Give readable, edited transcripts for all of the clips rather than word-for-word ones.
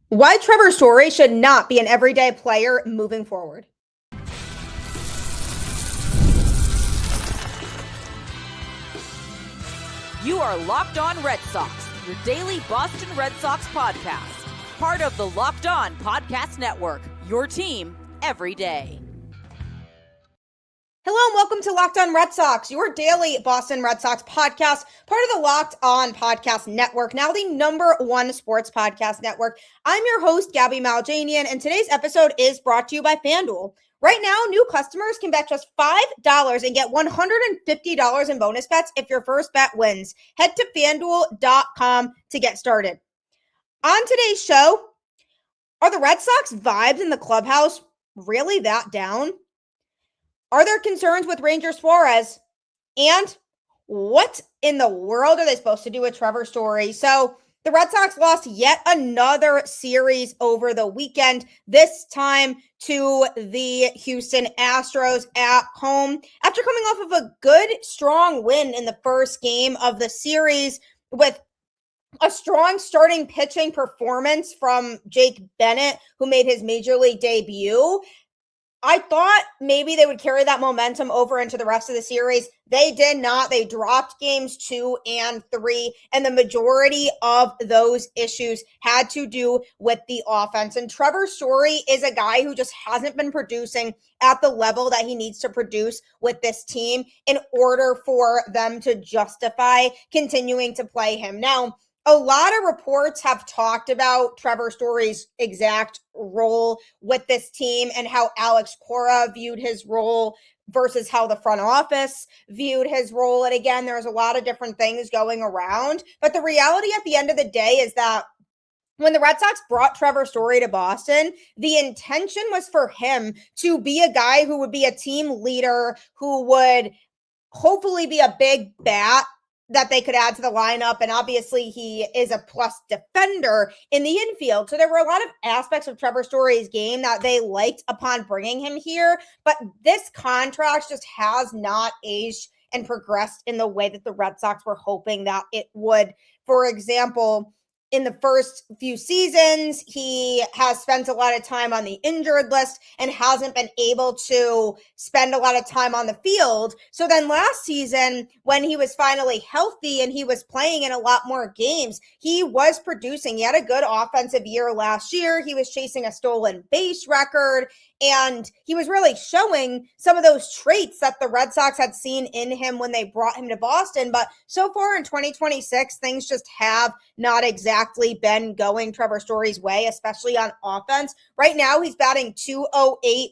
Why Trevor Story should not be an everyday player moving forward. You are Locked On Red Sox, your daily Boston Red Sox podcast. Part of the Locked On Podcast Network, your team every day. Hello and welcome to Locked On Red Sox, your daily Boston Red Sox podcast, part of the Locked On Podcast Network, now the #1 sports podcast network. I'm your host, Gabby Maljanian, and today's episode is brought to you by FanDuel. Right now, new customers can bet just $5 and get $150 in bonus bets if your first bet wins. Head to FanDuel.com to get started. On today's show, are the Red Sox vibes in the clubhouse really that down? Are there concerns with Ranger Suárez? And what in the world are they supposed to do with Trevor Story? So the Red Sox lost yet another series over the weekend, this time to the Houston Astros at home. After coming off of a good, strong win in the first game of the series with a strong starting pitching performance from Jake Bennett, who made his major league debut, I thought maybe they would carry that momentum over into the rest of the series. They did not. They dropped games 2 and 3, and the majority of those issues had to do with the offense. And Trevor Story is a guy who just hasn't been producing at the level that he needs to produce with this team in order for them to justify continuing to play him. Now, a lot of reports have talked about Trevor Story's exact role with this team and how Alex Cora viewed his role versus how the front office viewed his role. And again, there's a lot of different things going around. But the reality at the end of the day is that when the Red Sox brought Trevor Story to Boston, the intention was for him to be a guy who would be a team leader, who would hopefully be a big bat that they could add to the lineup. And obviously he is a plus defender in the infield. So there were a lot of aspects of Trevor Story's game that they liked upon bringing him here. But this contract just has not aged and progressed in the way that the Red Sox were hoping that it would. For example, in the first few seasons, he has spent a lot of time on the injured list and hasn't been able to spend a lot of time on the field. So then last season, when he was finally healthy and he was playing in a lot more games, he was producing. He had a good offensive year last year. He was chasing a stolen base record, and he was really showing some of those traits that the Red Sox had seen in him when they brought him to Boston. But so far in 2026, things just have not exactly been going Trevor Story's way, especially on offense. Right now, he's batting .208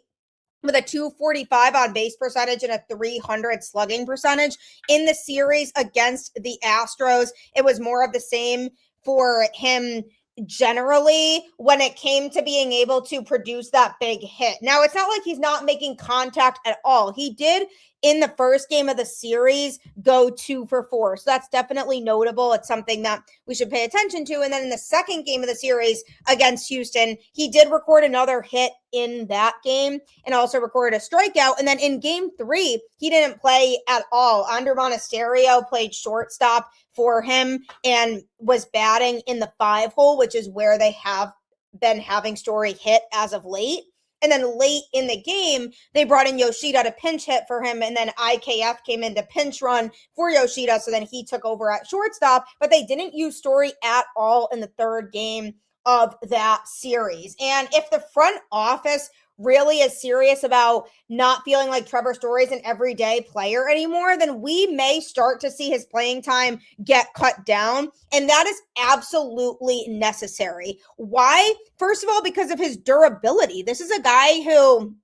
with a .245 on base percentage and a .300 slugging percentage. In the series against the Astros, it was more of the same for him generally when it came to being able to produce that big hit. Now, it's not like he's not making contact at all. He did in the first game of the series go 2 for 4. So that's definitely notable. It's something that we should pay attention to. And then in the second game of the series against Houston, he did record another hit in that game and also recorded a strikeout. And then in game 3, he didn't play at all. Ander Monasterio played shortstop for him and was batting in the 5-hole, which is where they have been having Story hit as of late. And then late in the game, they brought in Yoshida to pinch hit for him. And then IKF came in to pinch run for Yoshida. So then he took over at shortstop. But they didn't use Story at all in the third game of that series. And if the front office really is serious about not feeling like Trevor Story is an everyday player anymore, then we may start to see his playing time get cut down. And that is absolutely necessary. Why? First of all, because of his durability. This is a guy who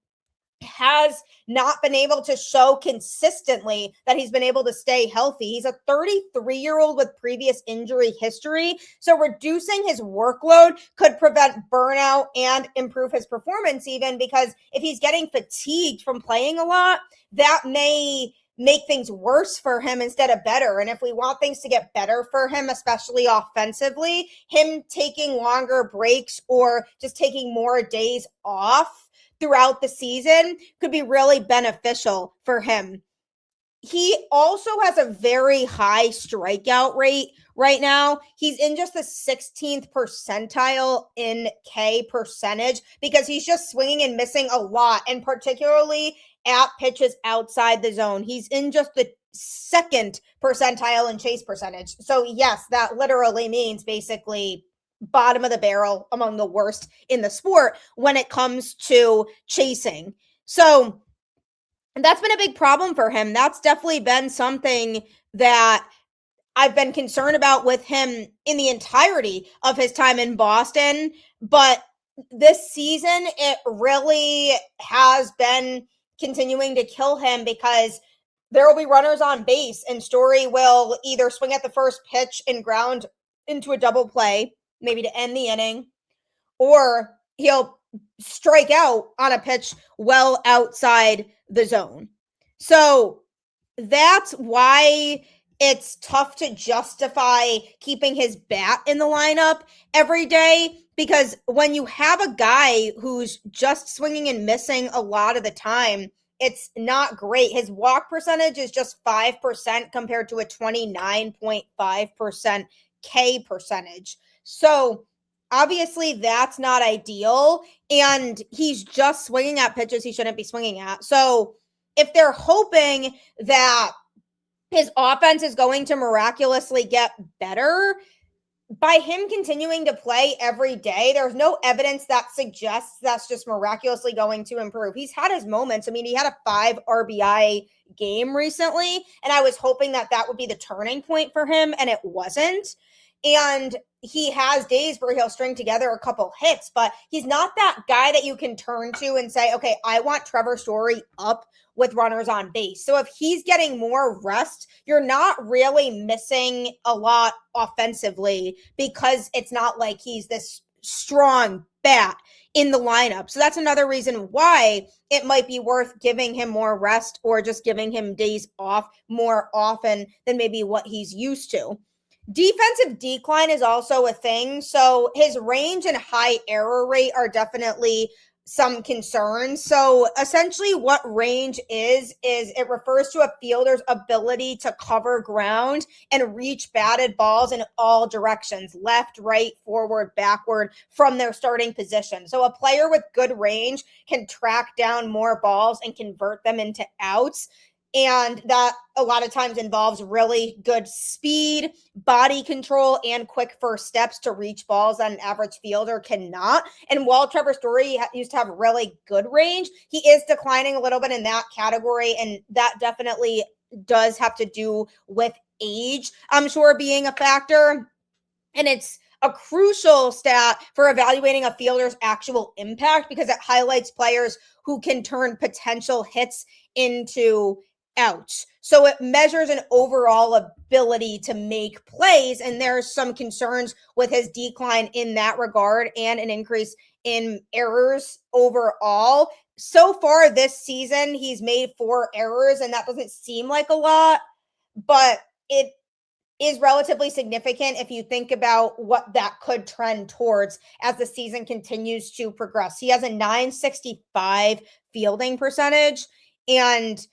has not been able to show consistently that he's been able to stay healthy. He's a 33-year-old with previous injury history. So reducing his workload could prevent burnout and improve his performance even, because if he's getting fatigued from playing a lot, that may make things worse for him instead of better. And if we want things to get better for him, especially offensively, him taking longer breaks or just taking more days off throughout the season could be really beneficial for him. he also has a very high strikeout rate right now. He's in just the 16th percentile in K percentage because he's just swinging and missing a lot, and particularly at pitches outside the zone. He's in just the 2nd percentile in chase percentage. So yes, that literally means basically bottom of the barrel, among the worst in the sport when it comes to chasing. So that's been a big problem for him. That's definitely been something that I've been concerned about with him in the entirety of his time in Boston. But this season, it really has been continuing to kill him because there will be runners on base and Story will either swing at the first pitch and ground into a double play, maybe to end the inning, or he'll strike out on a pitch well outside the zone. So that's why it's tough to justify keeping his bat in the lineup every day, because when you have a guy who's just swinging and missing a lot of the time, it's not great. His walk percentage is just 5% compared to a 29.5% K percentage. So obviously that's not ideal, and he's just swinging at pitches he shouldn't be swinging at. So if they're hoping that his offense is going to miraculously get better by him continuing to play every day, there's no evidence that suggests that's just miraculously going to improve. He's had his moments. I mean, he had a 5 RBI game recently, and I was hoping that that would be the turning point for him, and it wasn't. And he has days where he'll string together a couple hits, but he's not that guy that you can turn to and say, okay, I want Trevor Story up with runners on base. So if he's getting more rest, you're not really missing a lot offensively, because it's not like he's this strong bat in the lineup. So that's another reason why it might be worth giving him more rest or just giving him days off more often than maybe what he's used to. Defensive decline is also a thing. So his range and high error rate are definitely some concerns. So essentially what range is it refers to a fielder's ability to cover ground and reach batted balls in all directions, left, right, forward, backward, from their starting position. So a player with good range can track down more balls and convert them into outs. And that a lot of times involves really good speed, body control, and quick first steps to reach balls that an average fielder cannot. And while Trevor Story used to have really good range, he is declining a little bit in that category. And that definitely does have to do with age, I'm sure, being a factor. And it's a crucial stat for evaluating a fielder's actual impact because it highlights players who can turn potential hits into outs. So it measures an overall ability to make plays, and there's some concerns with his decline in that regard and an increase in errors overall. So far this season, he's made 4 errors, and that doesn't seem like a lot, but it is relatively significant if you think about what that could trend towards as the season continues to progress. He has a 965 fielding percentage, and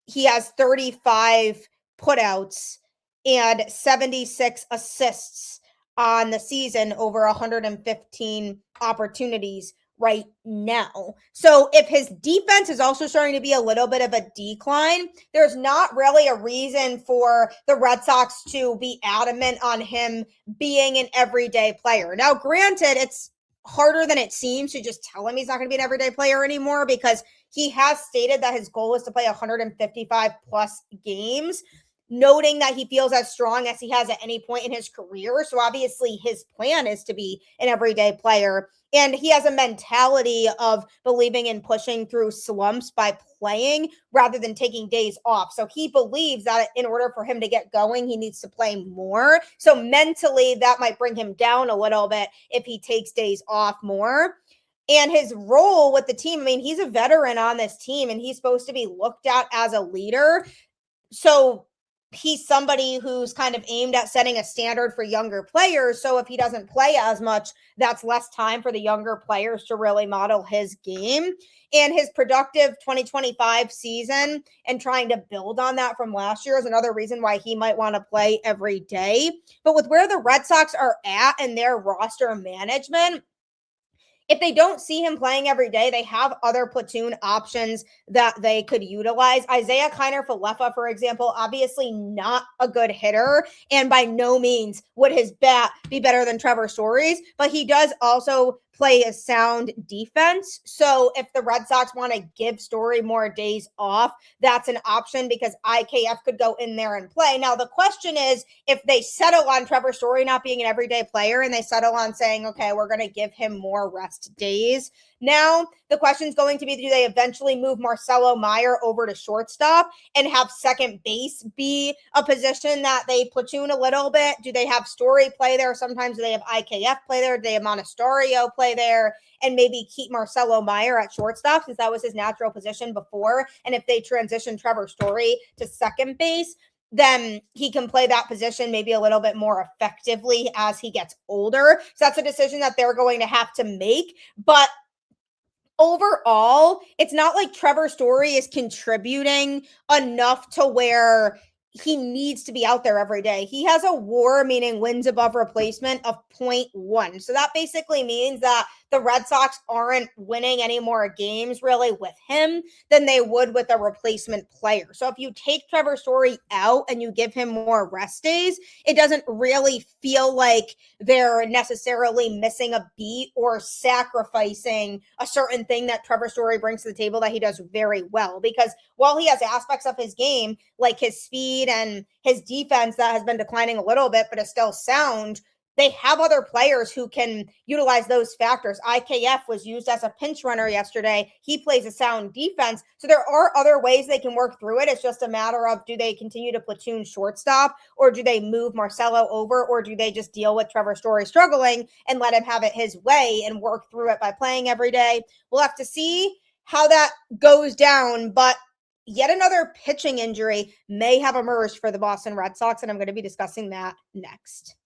he has 35 putouts and 76 assists on the season over 115 opportunities right now. So if his defense is also starting to be a little bit of a decline, there's not really a reason for the Red Sox to be adamant on him being an everyday player. Now, granted, it's harder than it seems to just tell him he's not going to be an everyday player anymore, because he has stated that his goal is to play 155 plus games, noting that he feels as strong as he has at any point in his career. So obviously his plan is to be an everyday player. And he has a mentality of believing in pushing through slumps by playing rather than taking days off. So he believes that in order for him to get going, he needs to play more. So mentally, that might bring him down a little bit if he takes days off more. And his role with the team, I mean, he's a veteran on this team and he's supposed to be looked at as a leader. So he's somebody who's kind of aimed at setting a standard for younger players. So if he doesn't play as much, that's less time for the younger players to really model his game. And his productive 2025 season and trying to build on that from last year is another reason why he might want to play every day. But with where the Red Sox are at in their roster management, if they don't see him playing every day, they have other platoon options that they could utilize. Isiah Kiner-Falefa, for example, obviously not a good hitter, and by no means would his bat be better than Trevor Story's, but he does also play a sound defense. So if the Red Sox want to give Story more days off, that's an option because IKF could go in there and play. Now, the question is, if they settle on Trevor Story not being an everyday player and they settle on saying, okay, we're going to give him more rest days. Now, the question is going to be, do they eventually move Marcelo over to shortstop and have second base be a position that they platoon a little bit? Do they have Story play there? Sometimes do they have IKF play there? Do they have Monasterio play there? And maybe keep Marcelo at shortstop since that was his natural position before. And if they transition Trevor Story to second base, then he can play that position maybe a little bit more effectively as he gets older. So that's a decision that they're going to have to make. But overall, it's not like Trevor Story is contributing enough to where he needs to be out there every day. He has a WAR, meaning wins above replacement, of 0.1. So that basically means that the Red Sox aren't winning any more games really with him than they would with a replacement player. So if you take Trevor Story out and you give him more rest days, it doesn't really feel like they're necessarily missing a beat or sacrificing a certain thing that Trevor Story brings to the table that he does very well. Because while he has aspects of his game, like his speed and his defense that has been declining a little bit, but is still sound, they have other players who can utilize those factors. IKF was used as a pinch runner yesterday. He plays a sound defense. So there are other ways they can work through it. It's just a matter of, do they continue to platoon shortstop, or do they move Marcelo over, or do they just deal with Trevor Story struggling and let him have it his way and work through it by playing every day? We'll have to see how that goes down, but yet another pitching injury may have emerged for the Boston Red Sox, and I'm going to be discussing that next.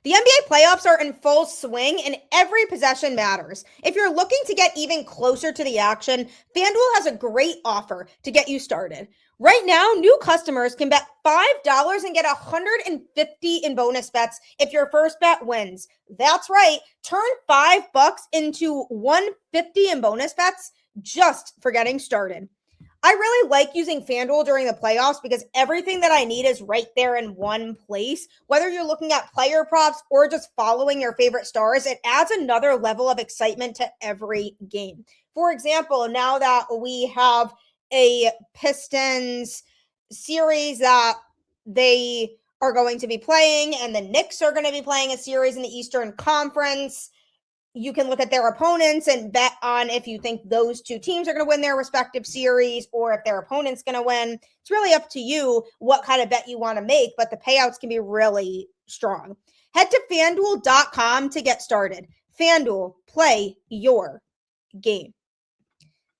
The NBA playoffs are in full swing and every possession matters. If you're looking to get even closer to the action, FanDuel has a great offer to get you started. Right now, new customers can bet $5 and get $150 in bonus bets if your first bet wins. That's right. Turn $5 into $150 in bonus bets just for getting started. I really like using FanDuel during the playoffs because everything that I need is right there in one place. Whether you're looking at player props or just following your favorite stars, it adds another level of excitement to every game. For example, now that we have a Pistons series that they are going to be playing, and the Knicks are going to be playing a series in the Eastern Conference, you can look at their opponents and bet on if you think those two teams are going to win their respective series or if their opponent's going to win. It's really up to you what kind of bet you want to make, but the payouts can be really strong. Head to FanDuel.com to get started. FanDuel, play your game.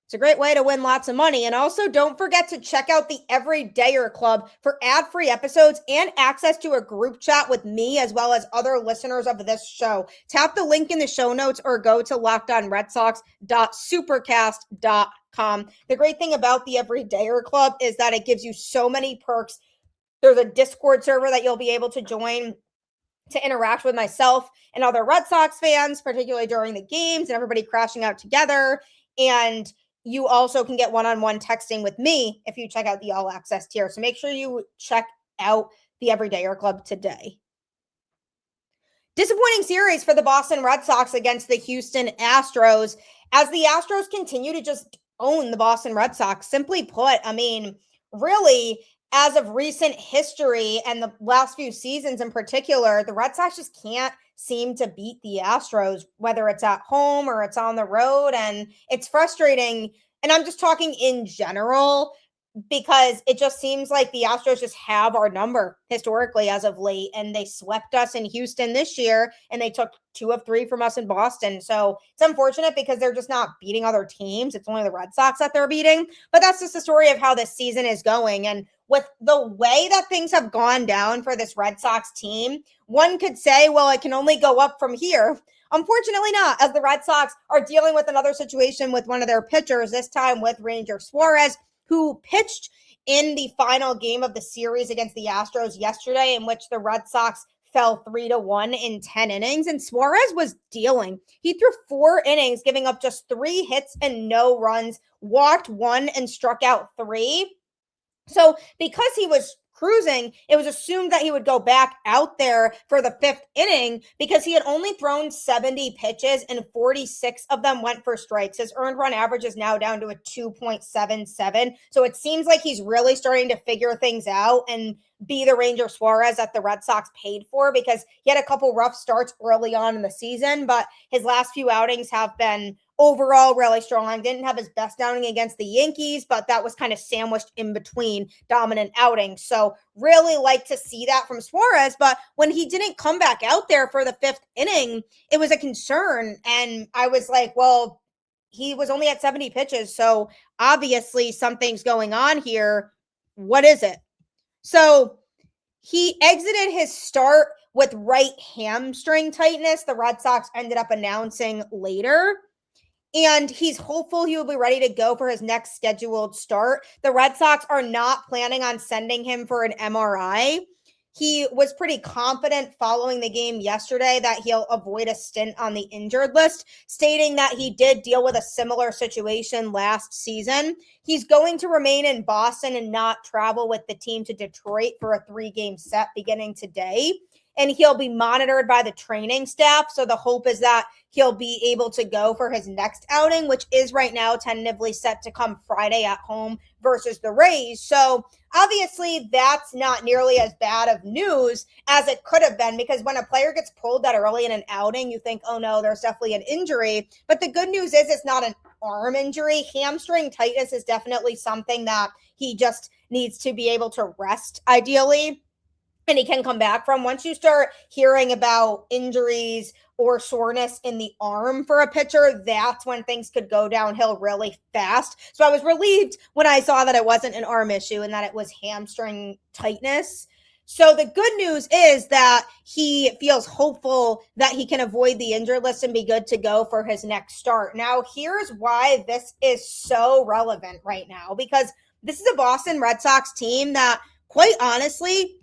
It's a great way to win lots of money. And also, don't forget to check out the Everydayer Club for ad-free episodes and access to a group chat with me as well as other listeners of this show. Tap the link in the show notes or go to lockedonredsox.supercast.com. The great thing about the Everydayer Club is that it gives you so many perks. There's a Discord server that you'll be able to join to interact with myself and other Red Sox fans, particularly during the games and everybody crashing out together. And you also can get one-on-one texting with me if you check out the All Access tier. So make sure you check out the Everydayer Club today. Disappointing series for the Boston Red Sox against the Houston Astros as the Astros continue to just own the Boston Red Sox. Simply put, I mean, really, as of recent history and the last few seasons in particular, the Red Sox just can't seem to beat the Astros, whether it's at home or it's on the road. And it's frustrating. And I'm just talking in general. because it just seems like the Astros just have our number historically as of late, and they swept us in Houston this year, and they took 2 of 3 from us in Boston. So it's unfortunate because they're just not beating other teams. It's only the Red Sox that they're beating, but that's just the story of how this season is going. And with the way that things have gone down for this Red Sox team, one could say, well, it can only go up from here. Unfortunately not, as the Red Sox are dealing with another situation with one of their pitchers, this time with Ranger Suárez, who pitched in the final game of the series against the Astros yesterday, in which the Red Sox fell 3-1 in 10 innings. And Suarez was dealing. He threw 4 innings, giving up just 3 hits and no runs, walked 1 and struck out 3. So because he was cruising, it was assumed that he would go back out there for the 5th inning because he had only thrown 70 pitches and 46 of them went for strikes. His earned run average is now down to a 2.77. So it seems like he's really starting to figure things out and be the Ranger Suárez that the Red Sox paid for, because he had a couple rough starts early on in the season, but his last few outings have been overall really strong. Didn't have his best outing against the Yankees, but that was kind of sandwiched in between dominant outings. So really like to see that from Suarez. But when he didn't come back out there for the 5th inning, it was a concern. And I was like, well, he was only at 70 pitches. So obviously something's going on here. What is it? So he exited his start with right hamstring tightness. The Red Sox ended up announcing later. And he's hopeful he will be ready to go for his next scheduled start. The Red Sox are not planning on sending him for an MRI. He was pretty confident following the game yesterday that he'll avoid a stint on the injured list, stating that he did deal with a similar situation last season. He's going to remain in Boston and not travel with the team to Detroit for a 3-game set beginning today. And he'll be monitored by the training staff. So the hope is that he'll be able to go for his next outing, which is right now tentatively set to come Friday at home versus the Rays. So obviously that's not nearly as bad of news as it could have been, because when a player gets pulled that early in an outing, you think, oh no, there's definitely an injury. But the good news is it's not an arm injury. Hamstring tightness is definitely something that he just needs to be able to rest ideally, and he can come back from. Once you start hearing about injuries or soreness in the arm for a pitcher, that's when things could go downhill really fast. So I was relieved when I saw that it wasn't an arm issue and that it was hamstring tightness. So the good news is that he feels hopeful that he can avoid the injured list and be good to go for his next start. Now, here's why this is so relevant right now, because this is a Boston Red Sox team that, quite honestly,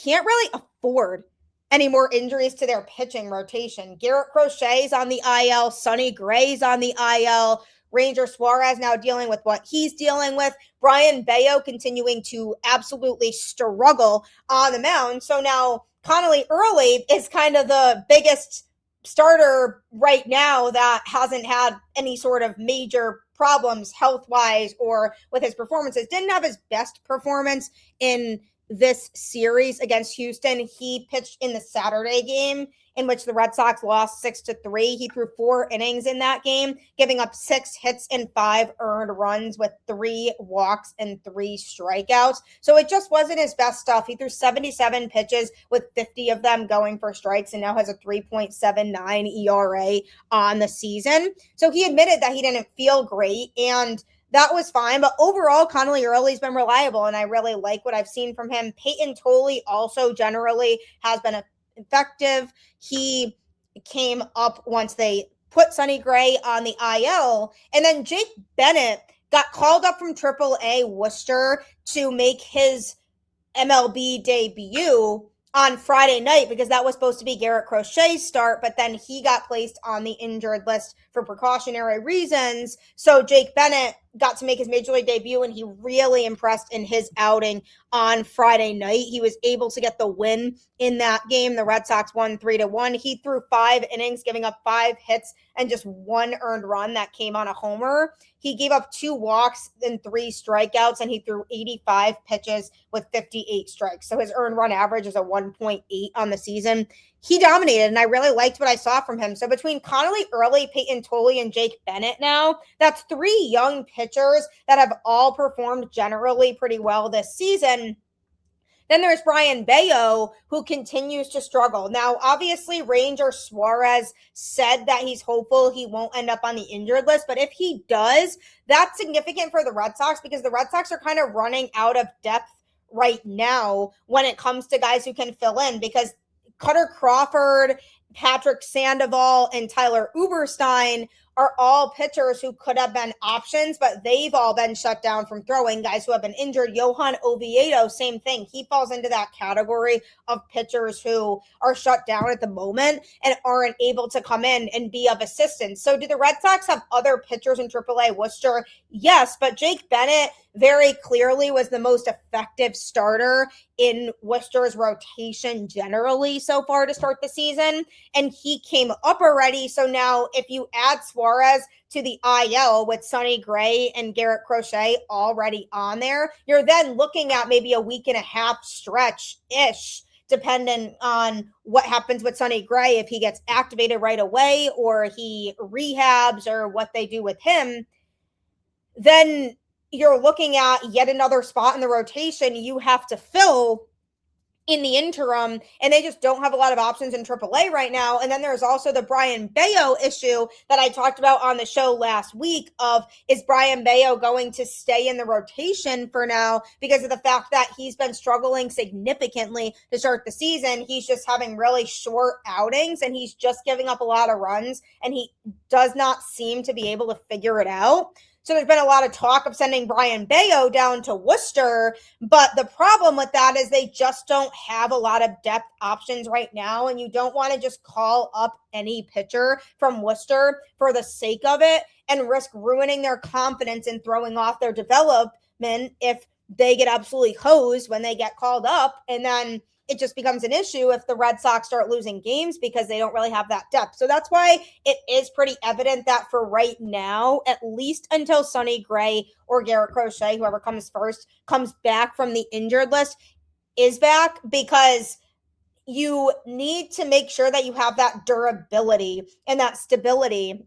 can't really afford any more injuries to their pitching rotation. Garrett Crochet's on the IL. Sonny Gray's on the IL. Ranger Suárez now dealing with what he's dealing with. Brayan Bello continuing to absolutely struggle on the mound. So now Connolly Early is kind of the biggest starter right now that hasn't had any sort of major problems health-wise or with his performances. Didn't have his best performance in this series against Houston. He pitched in the Saturday game in which the Red Sox lost 6-3. He threw 4 innings in that game, giving up 6 hits and 5 earned runs with 3 walks and 3 strikeouts. So it just wasn't his best stuff. He threw 77 pitches with 50 of them going for strikes and now has a 3.79 ERA on the season. So he admitted that he didn't feel great, and that was fine. But overall, Connolly Early's been reliable, and I really like what I've seen from him. Peyton Tolley also generally has been effective. He came up once they put Sonny Gray on the IL. And then Jake Bennett got called up from AAA Worcester to make his MLB debut on Friday night, because that was supposed to be Garrett Crochet's start, but then he got placed on the injured list for precautionary reasons. So Jake Bennett got to make his major league debut, and he really impressed in his outing on Friday night. He was able to get the win in that game. The Red Sox won 3-1. He threw 5 innings, giving up 5 hits and just 1 earned run that came on a homer. He gave up 2 walks and 3 strikeouts, and he threw 85 pitches with 58 strikes. So his earned run average is a 1.8 on the season. he dominated, and I really liked what I saw from him. So between Connolly Early, Peyton Tolley, and Jake Bennett now, that's 3 young pitchers that have all performed generally pretty well this season. Then there's Brayan Bello, who continues to struggle. Now, obviously, Ranger Suárez said that he's hopeful he won't end up on the injured list, but if he does, that's significant for the Red Sox because the Red Sox are kind of running out of depth right now when it comes to guys who can fill in, because Cutter Crawford, Patrick Sandoval, and Tyler Uberstein are all pitchers who could have been options, but they've all been shut down from throwing. Guys who have been injured. Johan Oviedo, same thing. He falls into that category of pitchers who are shut down at the moment and aren't able to come in and be of assistance. So do the Red Sox have other pitchers in AAA Worcester? Yes, but Jake Bennett very clearly was the most effective starter in Worcester's rotation generally so far to start the season, and he came up already. So now if you add Suarez to the IL with Sonny Gray and Garrett Crochet already on there, you're then looking at maybe a week and a half stretch-ish, depending on what happens with Sonny Gray, if he gets activated right away or he rehabs or what they do with him. Then you're looking at yet another spot in the rotation you have to fill in the interim, and they just don't have a lot of options in AAA right now. And then there's also the Brayan Bello issue that I talked about on the show last week of, is Brayan Bello going to stay in the rotation for now because of the fact that he's been struggling significantly to start the season. He's just having really short outings, and he's just giving up a lot of runs, and he does not seem to be able to figure it out. So there's been a lot of talk of sending Brayan Bello down to Worcester, but the problem with that is they just don't have a lot of depth options right now, and you don't want to just call up any pitcher from Worcester for the sake of it and risk ruining their confidence and throwing off their development if they get absolutely hosed when they get called up, and then it just becomes an issue if the Red Sox start losing games because they don't really have that depth. So that's why it is pretty evident that for right now, at least until Sonny Gray or Garrett Crochet, whoever comes first, comes back from the injured list, is back, because you need to make sure that you have that durability and that stability.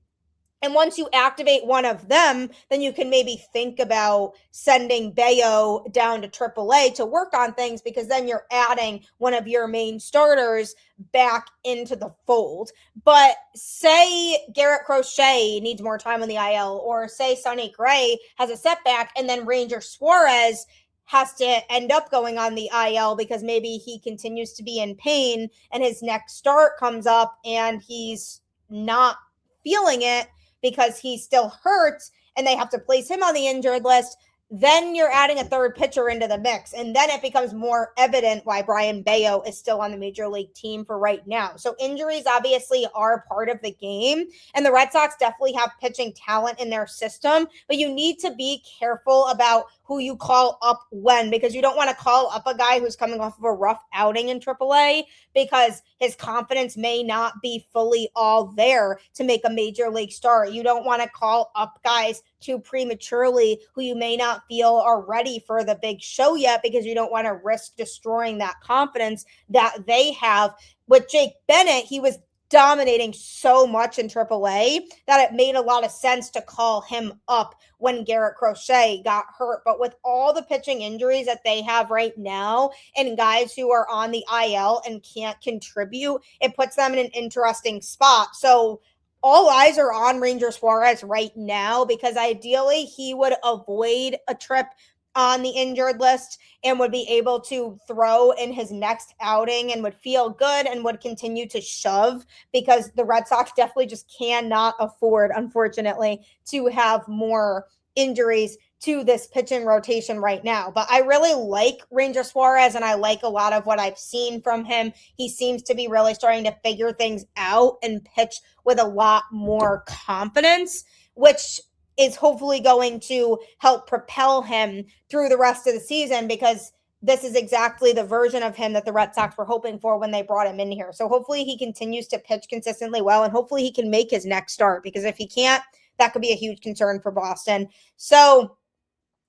And once you activate one of them, then you can maybe think about sending Bello down to AAA to work on things, because then you're adding one of your main starters back into the fold. But say Garrett Crochet needs more time on the IL, or say Sonny Gray has a setback, and then Ranger Suárez has to end up going on the IL because maybe he continues to be in pain and his next start comes up and he's not feeling it because he's still hurt and they have to place him on the injured list, then you're adding a third pitcher into the mix. And then it becomes more evident why Brayan Bello is still on the major league team for right now. So injuries obviously are part of the game, and the Red Sox definitely have pitching talent in their system, but you need to be careful about who you call up when, because you don't want to call up a guy who's coming off of a rough outing in AAA because his confidence may not be fully all there to make a major league start. You don't want to call up guys too prematurely who you may not feel are ready for the big show yet, because you don't want to risk destroying that confidence that they have. With Jake Bennett, he was dominating so much in AAA that it made a lot of sense to call him up when Garrett Crochet got hurt. But with all the pitching injuries that they have right now and guys who are on the IL and can't contribute, it puts them in an interesting spot. So all eyes are on Ranger Suárez right now, because ideally he would avoid a trip on the injured list and would be able to throw in his next outing and would feel good and would continue to shove, because the Red Sox definitely just cannot afford, unfortunately, to have more injuries to this pitching rotation right now. But I really like Ranger Suárez, and I like a lot of what I've seen from him. He seems to be really starting to figure things out and pitch with a lot more confidence, which is hopefully going to help propel him through the rest of the season, because this is exactly the version of him that the Red Sox were hoping for when they brought him in here. So hopefully he continues to pitch consistently well, and hopefully he can make his next start, because if he can't, that could be a huge concern for Boston. So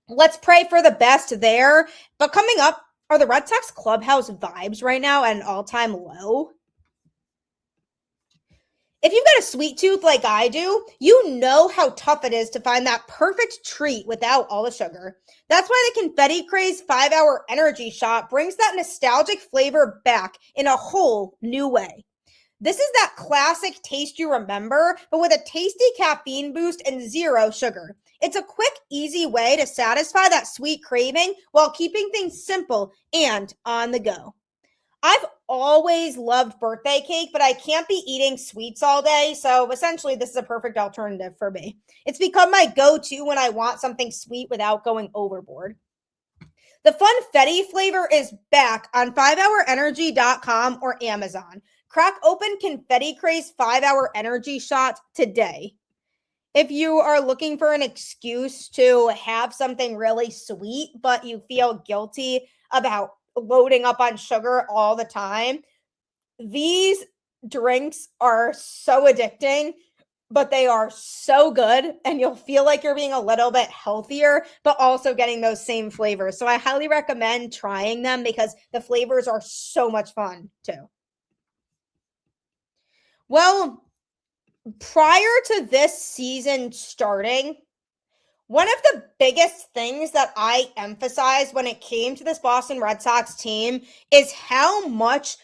let's pray for the best there. But coming up, are the Red Sox clubhouse vibes right now at an all-time low? If you've got a sweet tooth like I do, you know how tough it is to find that perfect treat without all the sugar. That's why the Confetti Craze 5-Hour Energy Shot brings that nostalgic flavor back in a whole new way. This is that classic taste you remember, but with a tasty caffeine boost and zero sugar. It's a quick, easy way to satisfy that sweet craving while keeping things simple and on the go. I've always loved birthday cake, but I can't be eating sweets all day, so essentially this is a perfect alternative for me. It's become my go-to when I want something sweet without going overboard. The Funfetti flavor is back on 5hourenergy.com or Amazon. Crack open Confetti Craze 5-Hour Energy Shot today. If you are looking for an excuse to have something really sweet, but you feel guilty about loading up on sugar all the time, these drinks are so addicting, but they are so good, and you'll feel like you're being a little bit healthier, but also getting those same flavors. So I highly recommend trying them because the flavors are so much fun too. Well, prior to this season starting, one of the biggest things that I emphasized when it came to this Boston Red Sox team is how much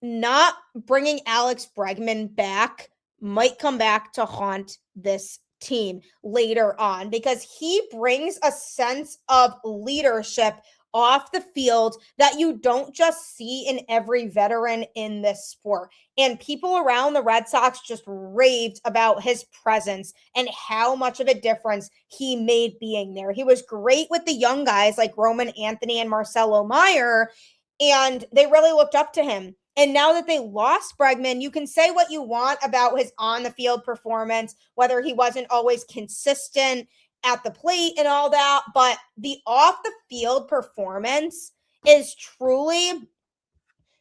not bringing Alex Bregman back might come back to haunt this team later on, because he brings a sense of leadership off the field that you don't just see in every veteran in this sport. And people around the Red Sox just raved about his presence and how much of a difference he made being there. He was great with the young guys like Roman Anthony and Marcelo Meyer, and they really looked up to him. And now that they lost Bregman, you can say what you want about his on-the-field performance, whether he wasn't always consistent at the plate and all that, but the off-the-field performance is truly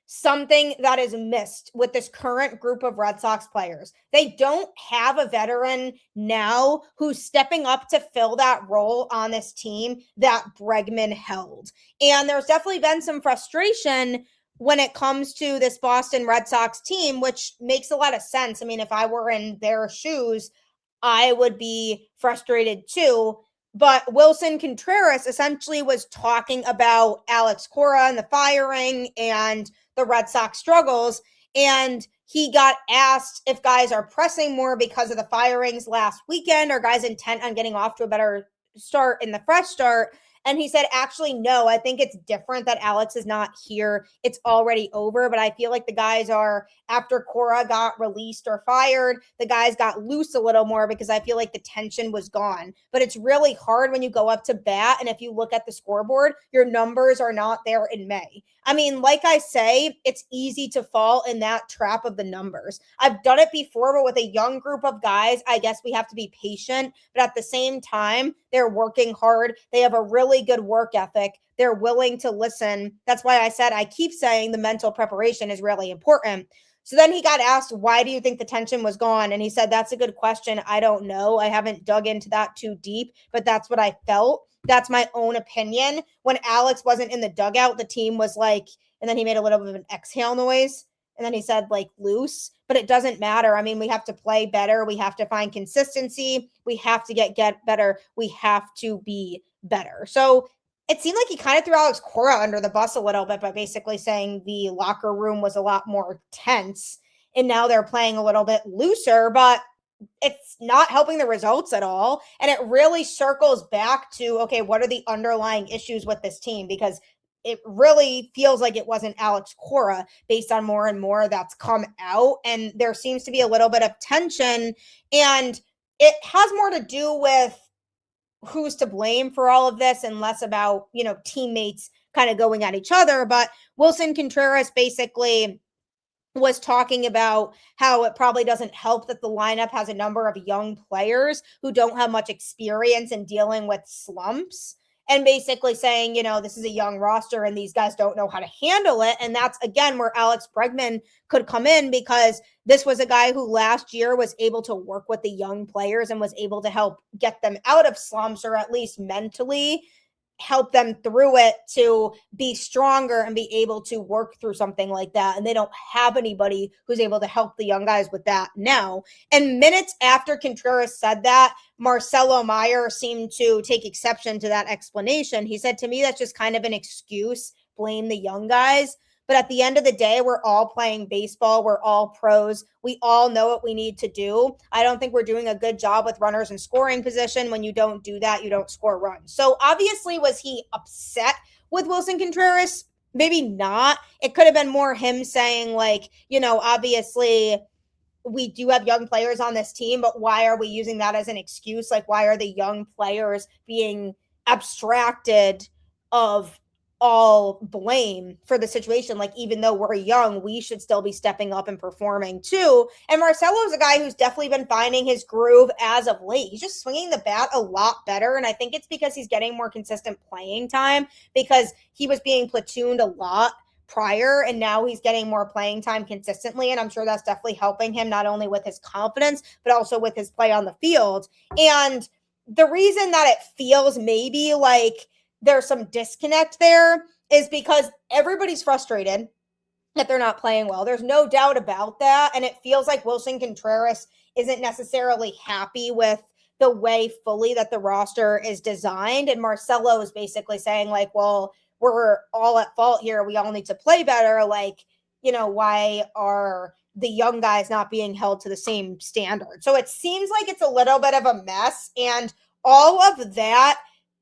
something that is missed with this current group of Red Sox players. They don't have a veteran now who's stepping up to fill that role on this team that Bregman held. And there's definitely been some frustration when it comes to this Boston Red Sox team, which makes a lot of sense. I mean, if I were in their shoes, I would be frustrated too. But Willson Contreras essentially was talking about Alex Cora and the firing and the Red Sox struggles. And he got asked if guys are pressing more because of the firings last weekend, or guys intent on getting off to a better start in the fresh start. And he said, actually, no, I think it's different that Alex is not here. It's already over. But I feel like the guys are, after Cora got released or fired, the guys got loose a little more because I feel like the tension was gone. But it's really hard when you go up to bat. And if you look at the scoreboard, your numbers are not there in May. I mean, like I say, it's easy to fall in that trap of the numbers. I've done it before, but with a young group of guys, I guess we have to be patient. But at the same time, they're working hard. They have a really good work ethic. They're willing to listen. That's why I said, I keep saying the mental preparation is really important. So then he got asked, why do you think the tension was gone? And he said, that's a good question. I don't know. I haven't dug into that too deep, but that's what I felt. That's my own opinion. When Alex wasn't in the dugout, the team was like, and then he made a little bit of an exhale noise. And then he said, like, loose, but it doesn't matter. I mean, we have to play better. We have to find consistency. We have to get better. We have to be better. So it seemed like he kind of threw Alex Cora under the bus a little bit by basically saying the locker room was a lot more tense and now they're playing a little bit looser, but it's not helping the results at all. And it really circles back to, okay, what are the underlying issues with this team? Because it really feels like it wasn't Alex Cora based on more and more that's come out. And there seems to be a little bit of tension, and it has more to do with who's to blame for all of this and less about, teammates kind of going at each other. But Willson Contreras basically was talking about how it probably doesn't help that the lineup has a number of young players who don't have much experience in dealing with slumps, and basically saying, this is a young roster and these guys don't know how to handle it. And that's, again, where Alex Bregman could come in, because this was a guy who last year was able to work with the young players and was able to help get them out of slumps, or at least mentally help them through it to be stronger and be able to work through something like that. And they don't have anybody who's able to help the young guys with that now. And minutes after Contreras said that, Marcelo Meyer seemed to take exception to that explanation. He said, to me, that's just kind of an excuse. Blame the young guys. But at the end of the day, we're all playing baseball. We're all pros. We all know what we need to do. I don't think we're doing a good job with runners in scoring position. When you don't do that, you don't score runs. So obviously, was he upset with Wilson Contreras? Maybe not. It could have been more him saying, like, obviously we do have young players on this team, but why are we using that as an excuse? Like, why are the young players being abstracted of all blame for the situation? Like, even though we're young, we should still be stepping up and performing too. And Marcelo is a guy who's definitely been finding his groove as of late. He's just swinging the bat a lot better. And I think it's because he's getting more consistent playing time, because he was being platooned a lot prior, and now he's getting more playing time consistently. And I'm sure that's definitely helping him, not only with his confidence, but also with his play on the field. And the reason that it feels maybe like there's some disconnect there is because everybody's frustrated that they're not playing well. There's no doubt about that. And it feels like Wilson Contreras isn't necessarily happy with the way fully that the roster is designed. And Marcelo is basically saying, like, well, we're all at fault here. We all need to play better. Like, why are the young guys not being held to the same standard? So it seems like it's a little bit of a mess. And all of that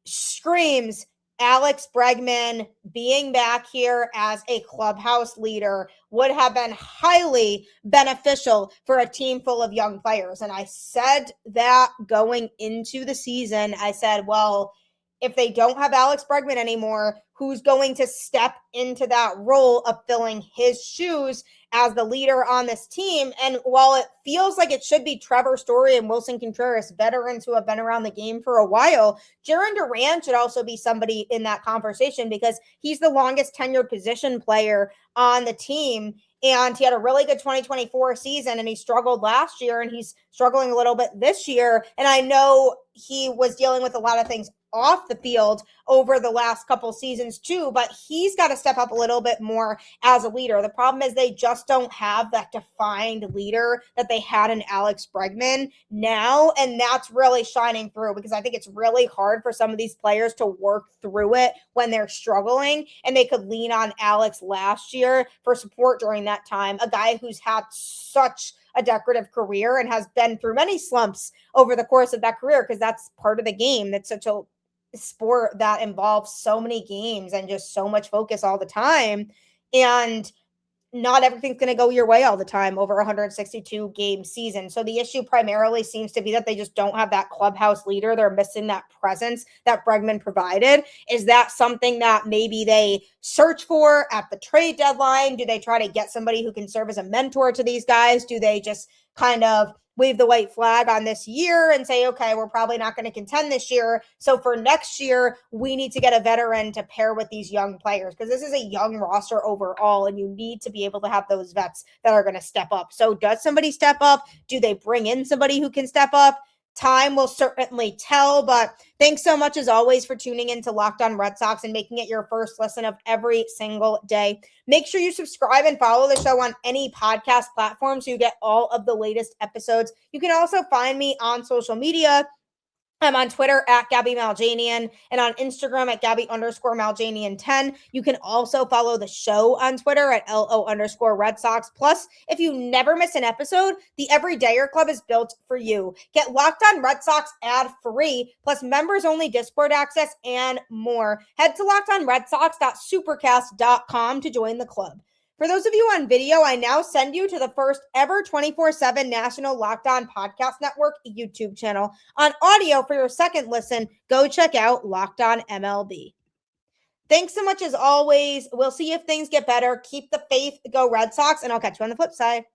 screams Alex Bregman being back here as a clubhouse leader would have been highly beneficial for a team full of young players. And I said that going into the season. I said, well, if they don't have Alex Bregman anymore, who's going to step into that role of filling his shoes as the leader on this team? And while it feels like it should be Trevor Story and Wilson Contreras, veterans who have been around the game for a while, Jarren Duran should also be somebody in that conversation, because he's the longest tenured position player on the team. And he had a really good 2024 season, and he struggled last year, and he's struggling a little bit this year. And I know he was dealing with a lot of things off the field over the last couple seasons too, but he's got to step up a little bit more as a leader. The problem is they just don't have that defined leader that they had in Alex Bregman now, and that's really shining through, because I think it's really hard for some of these players to work through it when they're struggling, and they could lean on Alex last year for support during that time, a guy who's had such a decorative career and has been through many slumps over the course of that career, because that's part of the game. That's such a sport that involves so many games and just so much focus all the time. And not everything's going to go your way all the time over a 162 game season. So the issue primarily seems to be that they just don't have that clubhouse leader. They're missing that presence that Bregman provided. Is that something that maybe they search for at the trade deadline? Do they try to get somebody who can serve as a mentor to these guys? Do they just kind of wave the white flag on this year and say, okay, we're probably not going to contend this year, so for next year, we need to get a veteran to pair with these young players, because this is a young roster overall, and you need to be able to have those vets that are going to step up. So does somebody step up? Do they bring in somebody who can step up? Time will certainly tell, but thanks so much as always for tuning in to Locked On Red Sox and making it your first listen of every single day. Make sure you subscribe and follow the show on any podcast platform so you get all of the latest episodes. You can also find me on social media. I'm on Twitter at Gabby Maljanian and on Instagram at Gabby_Maljanian10. You can also follow the show on Twitter at LO_Red Sox. Plus, if you never miss an episode, the Everydayer Club is built for you. Get Locked On Red Sox ad-free, plus members-only Discord access and more. Head to LockedOnRedSox.supercast.com to join the club. For those of you on video, I now send you to the first ever 24/7 National Locked On Podcast Network YouTube channel. On audio, for your second listen, go check out Locked On MLB. Thanks so much as always. We'll see if things get better. Keep the faith. Go Red Sox, and I'll catch you on the flip side.